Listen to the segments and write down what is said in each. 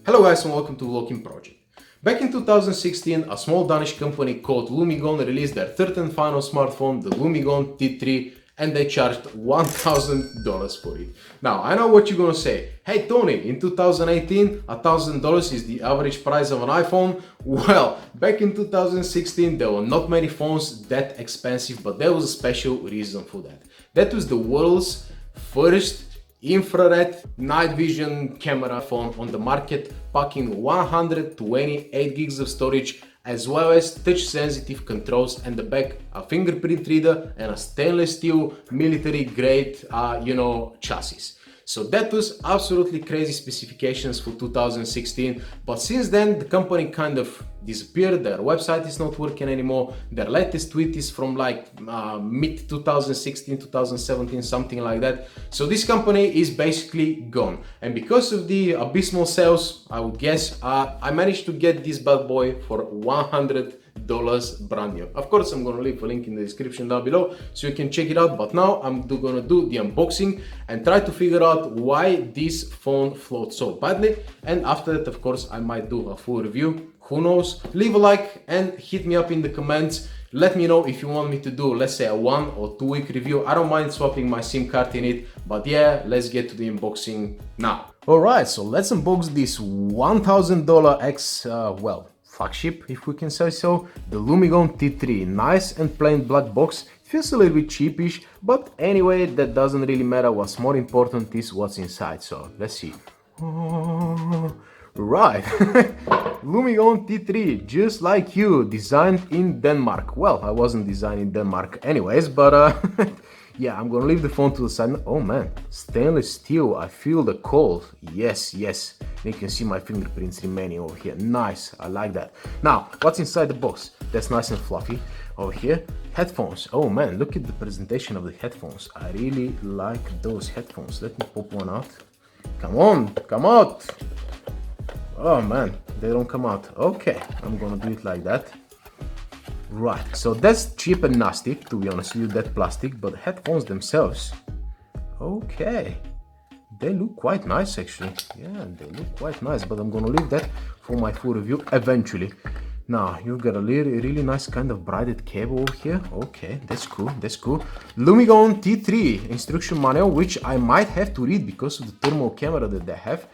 Hello guys and welcome to Lumigon Project. Back in 2016, a small Danish company called Lumigon released their third and final smartphone, the Lumigon T3, and they charged $1,000 for it. Now, I know what you're gonna say. Hey Tony, in 2018, $1,000 is the average price of an iPhone. Well, back in 2016, there were not many phones that expensive, but there was a special reason for that. That was the world's first infrared night vision camera phone on the market, packing 128 gigs of storage, as well as touch sensitive controls, and the back a fingerprint reader and a stainless steel military grade chassis. So that was absolutely crazy specifications for 2016, but since then the company kind of disappeared. Their website is not working anymore. Their latest tweet is from like mid 2016, 2017, something like that. So this company is basically gone, and because of the abysmal sales, I would guess, I managed to get this bad boy for $100 brand new. Of course, I'm gonna leave a link in the description down below so you can check it out, but now I'm gonna do the unboxing and try to figure out why this phone floats so badly, and after that, of course, I might do a full review. Who knows? Leave a like and hit me up in the comments. Let me know if you want me to do, let's say, a 1 or 2 week review. I don't mind swapping my SIM card in it, but yeah, let's get to the unboxing now. Alright, so let's unbox this $1,000 flagship, if we can say so, the Lumigon T3. Nice and plain black box. It feels a little bit cheapish, but anyway, that doesn't really matter. What's more important is what's inside, so let's see. Right, Lumigon T3, just like you, designed in Denmark. Well, I wasn't designed in Denmark anyways, but yeah, I'm gonna leave the phone to the side. Oh man, stainless steel, I feel the cold. Yes, you can see my fingerprints remaining over here. Nice, I like that. Now, what's inside the box? That's nice and fluffy. Over here, headphones. Oh man, look at the presentation of the headphones. I really like those headphones. Let me pop one out. Come on, come out. Oh man, they don't come out. Okay, I'm gonna do it like that. Right, so that's cheap and nasty, to be honest with you, that plastic, but headphones themselves, okay, they look quite nice actually. Yeah, they look quite nice, but I'm gonna leave that for my full review eventually. Now, you've got a really nice kind of braided cable over here. Okay, that's cool, that's cool. Lumigon T3 instruction manual, which I might have to read because of the thermal camera that they have,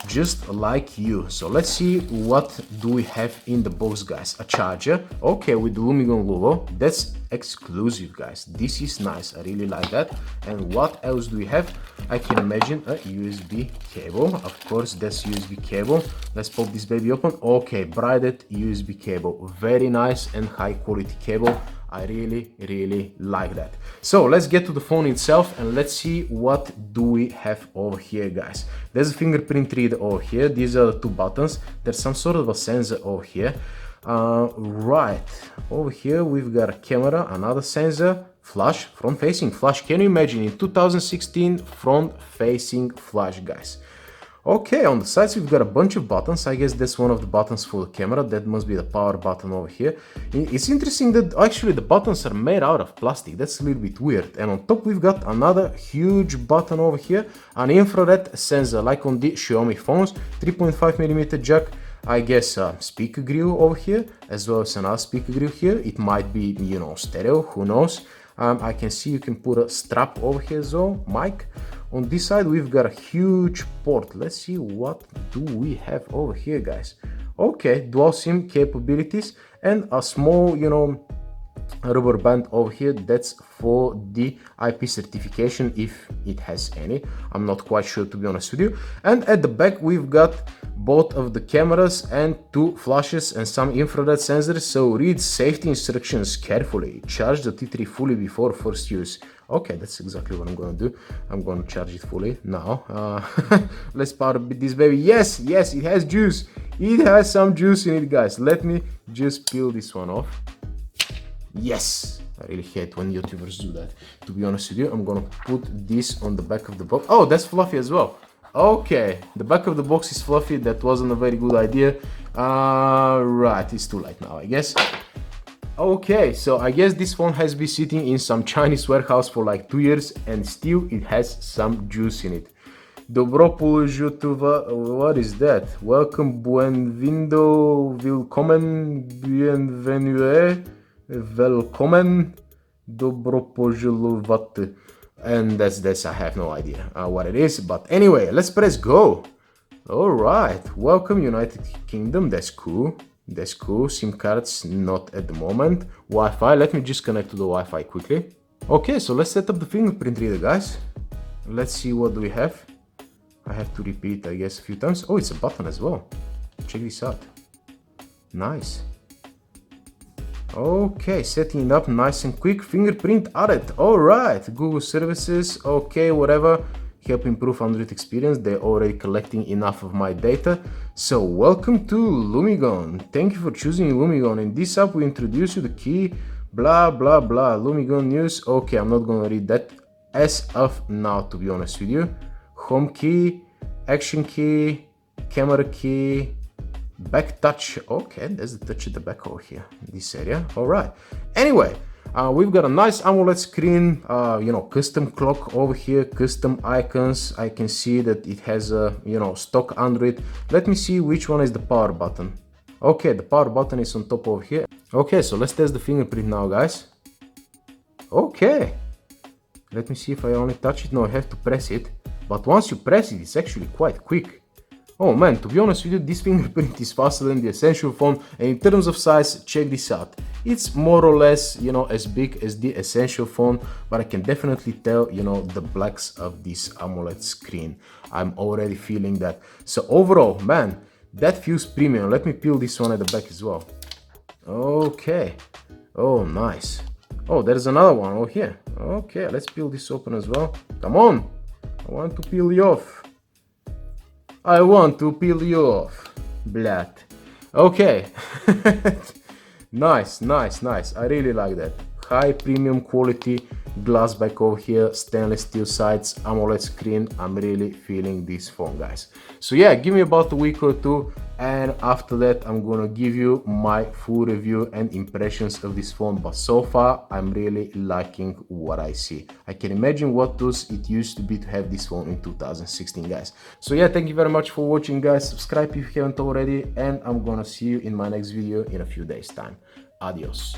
just like you. So let's see, what do we have in the box, guys? A charger, okay, with the Lumigon logo. That's exclusive, guys. This is nice, I really like that. And what else do we have? I can imagine a USB cable. Of course, that's USB cable. Let's pop this baby open. Okay, braided USB cable, very nice and high quality cable. I really like that. So let's get to the phone itself and let's see what do we have over here, guys. There's a fingerprint reader over here. These are the 2 buttons. There's some sort of a sensor over here. Right, over here we've got a camera, another sensor, flash, front facing flash. Can you imagine, in 2016, front facing flash, guys. Okay, on the sides we've got a bunch of buttons. I guess that's one of the buttons for the camera. That must be the power button over here. It's interesting that actually the buttons are made out of plastic. That's a little bit weird. And on top we've got another huge button over here, an infrared sensor like on the Xiaomi phones, 3.5mm jack. I guess a speaker grill over here, as well as another speaker grill here. It might be, you know, stereo, who knows. I can see you can put a strap over here as well, mic. On this side we've got a huge port. Let's see, what do we have over here, guys? Okay, dual SIM capabilities and a small, you know, rubber band over here. That's for the IP certification, if it has any. I'm not quite sure, to be honest with you. And at the back we've got both of the cameras and 2 flashes and some infrared sensors. So read safety instructions carefully. Charge the T3 fully before first use. Okay, that's exactly what I'm gonna do. I'm gonna charge it fully now. Let's power this baby. Yes, it has juice. It has some juice in it, guys. Let me just peel this one off. Yes, I really hate when YouTubers do that, to be honest with you. I'm gonna put this on the back of the box. Oh, that's fluffy as well. Okay, the back of the box is fluffy. That wasn't a very good idea. Right, it's too late now, I guess. Okay, so I guess this phone has been sitting in some Chinese warehouse for like 2 years and still it has some juice in it. Dobro požut what is that? Welcome, buenvindo, willkommen, bienvenue, welcome, dobro poželovat. And that's I have no idea what it is, but anyway, let's press go. All right, welcome United Kingdom. That's cool. That's cool. SIM cards not at the moment. Wi-Fi. Let me just connect to the Wi-Fi quickly. Okay, so let's set up the fingerprint reader, guys. Let's see what do we have. I have to repeat, I guess, a few times. Oh, it's a button as well. Check this out. Nice. Okay, setting it up nice and quick. Fingerprint added. All right, Google services. Okay, whatever. Help improve Android experience. They're already collecting enough of my data. So welcome to Lumigon. Thank you for choosing Lumigon. In this app, we introduce you the key, blah, blah, blah. Lumigon news. Okay, I'm not gonna read that as of now, to be honest with you. Home key, action key, camera key, back touch. Okay, there's the touch at the back over here, in this area. All right. Anyway, we've got a nice AMOLED screen, custom clock over here, custom icons. I can see that it has a, stock Android. Let me see which one is the power button. Okay, the power button is on top over here. Okay, so let's test the fingerprint now, guys. Okay. Let me see if I only touch it. No, I have to press it. But once you press it, it's actually quite quick. Oh man, to be honest with you, this fingerprint is faster than the Essential phone, and in terms of size, check this out. It's more or less, as big as the Essential phone, but I can definitely tell, the blacks of this AMOLED screen. I'm already feeling that. So overall, man, that feels premium. Let me peel this one at the back as well. Okay. Oh, nice. Oh, there's another one over here. Okay, let's peel this open as well. Come on. I want to peel you off. I want to peel you off. Blood. Okay. Nice, nice, nice. I really like that. High premium quality glass back over here, stainless steel sides, AMOLED screen. I'm really feeling this phone, guys. So yeah, give me about a week or two, and after that I'm gonna give you my full review and impressions of this phone. But so far I'm really liking what I see. I can imagine what it used to be to have this phone in 2016, guys. So yeah, thank you very much for watching, guys. Subscribe if you haven't already, and I'm gonna see you in my next video in a few days time. Adios.